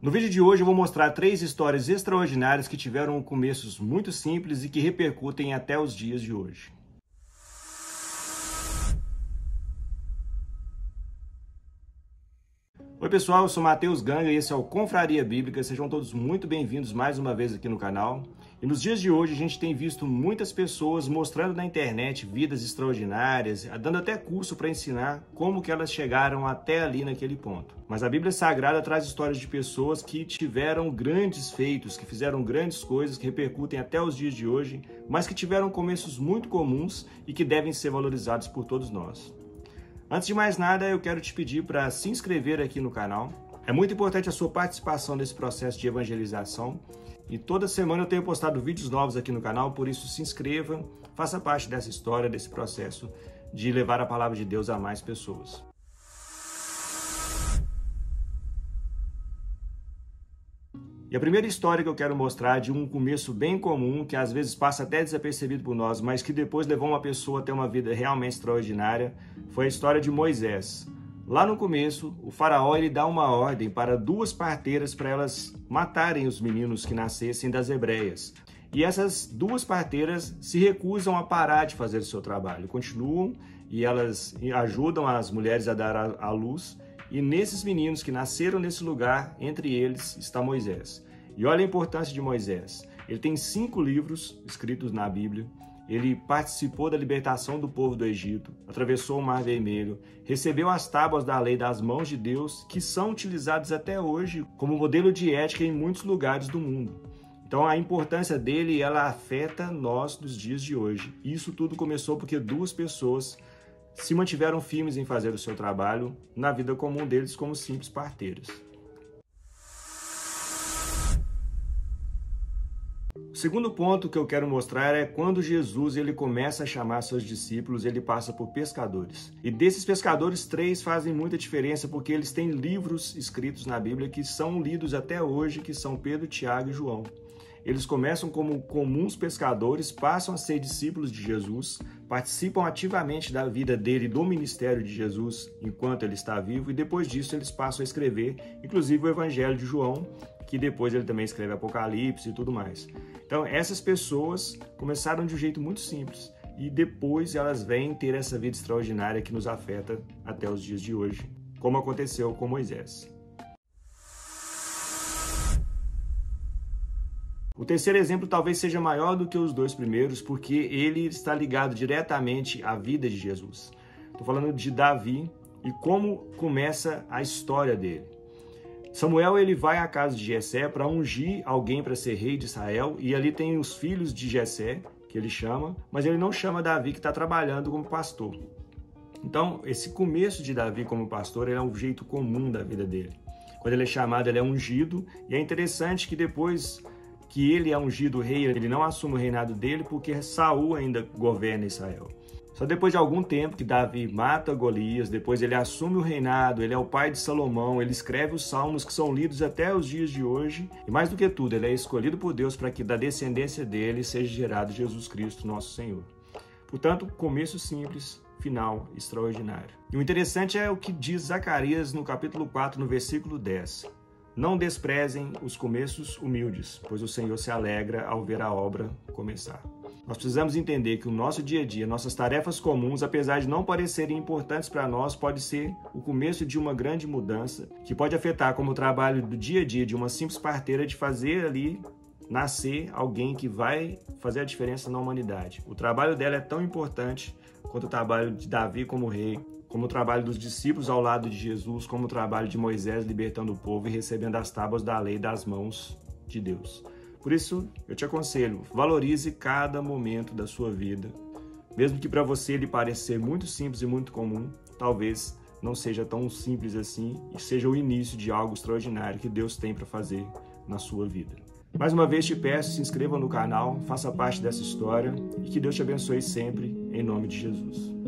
No vídeo de hoje eu vou mostrar 3 histórias extraordinárias que tiveram começos muito simples e que repercutem até os dias de hoje. Oi pessoal, eu sou Matheus Ganga e esse é o Confraria Bíblica. Sejam todos muito bem-vindos mais uma vez aqui no canal. E nos dias de hoje a gente tem visto muitas pessoas mostrando na internet vidas extraordinárias, dando até curso para ensinar como que elas chegaram até ali naquele ponto. Mas a Bíblia Sagrada traz histórias de pessoas que tiveram grandes feitos, que fizeram grandes coisas, que repercutem até os dias de hoje, mas que tiveram começos muito comuns e que devem ser valorizados por todos nós. Antes de mais nada, eu quero te pedir para se inscrever aqui no canal. É muito importante a sua participação nesse processo de evangelização. E toda semana eu tenho postado vídeos novos aqui no canal, por isso se inscreva, faça parte dessa história, desse processo de levar a palavra de Deus a mais pessoas. E a primeira história que eu quero mostrar é de um começo bem comum, que às vezes passa até desapercebido por nós, mas que depois levou uma pessoa a ter uma vida realmente extraordinária, foi a história de Moisés. Lá no começo, o faraó ele dá uma ordem para 2 parteiras para elas matarem os meninos que nascessem das hebreias. E essas 2 parteiras se recusam a parar de fazer o seu trabalho, continuam e elas ajudam as mulheres a dar à luz. E nesses meninos que nasceram nesse lugar, entre eles está Moisés. E olha a importância de Moisés. Ele tem 5 livros escritos na Bíblia. Ele participou da libertação do povo do Egito, atravessou o Mar Vermelho, recebeu as tábuas da lei das mãos de Deus, que são utilizadas até hoje como modelo de ética em muitos lugares do mundo. Então a importância dele, ela afeta nós nos dias de hoje. Isso tudo começou porque 2 pessoas se mantiveram firmes em fazer o seu trabalho na vida comum deles como simples parteiras. O segundo ponto que eu quero mostrar é quando Jesus ele começa a chamar seus discípulos, ele passa por pescadores. E desses pescadores, 3 fazem muita diferença porque eles têm livros escritos na Bíblia que são lidos até hoje, que são Pedro, Tiago e João. Eles começam como comuns pescadores, passam a ser discípulos de Jesus, participam ativamente da vida dele e do ministério de Jesus enquanto ele está vivo, e depois disso eles passam a escrever, inclusive o Evangelho de João, que depois ele também escreve Apocalipse e tudo mais. Então essas pessoas começaram de um jeito muito simples, e depois elas vêm ter essa vida extraordinária que nos afeta até os dias de hoje, como aconteceu com Moisés. O terceiro exemplo talvez seja maior do que os 2 primeiros, porque ele está ligado diretamente à vida de Jesus. Estou falando de Davi e como começa a história dele. Samuel ele vai à casa de Jessé para ungir alguém para ser rei de Israel, e ali tem os filhos de Jessé, que ele chama, mas ele não chama Davi, que está trabalhando como pastor. Então, esse começo de Davi como pastor ele é um jeito comum da vida dele. Quando ele é chamado, ele é ungido, e é interessante que depois que ele é ungido rei, ele não assume o reinado dele porque Saul ainda governa Israel. Só depois de algum tempo que Davi mata Golias, depois ele assume o reinado, ele é o pai de Salomão, ele escreve os salmos que são lidos até os dias de hoje, e mais do que tudo, ele é escolhido por Deus para que da descendência dele seja gerado Jesus Cristo, nosso Senhor. Portanto, começo simples, final extraordinário. E o interessante é o que diz Zacarias no capítulo 4, no versículo 10. Não desprezem os começos humildes, pois o Senhor se alegra ao ver a obra começar. Nós precisamos entender que o nosso dia a dia, nossas tarefas comuns, apesar de não parecerem importantes para nós, pode ser o começo de uma grande mudança, que pode afetar como o trabalho do dia a dia de uma simples parteira de fazer ali nascer alguém que vai fazer a diferença na humanidade. O trabalho dela é tão importante quanto o trabalho de Davi como rei, como o trabalho dos discípulos ao lado de Jesus, como o trabalho de Moisés libertando o povo e recebendo as tábuas da lei das mãos de Deus. Por isso, eu te aconselho, valorize cada momento da sua vida. Mesmo que para você ele pareça ser muito simples e muito comum, talvez não seja tão simples assim e seja o início de algo extraordinário que Deus tem para fazer na sua vida. Mais uma vez te peço, se inscreva no canal, faça parte dessa história e que Deus te abençoe sempre, em nome de Jesus.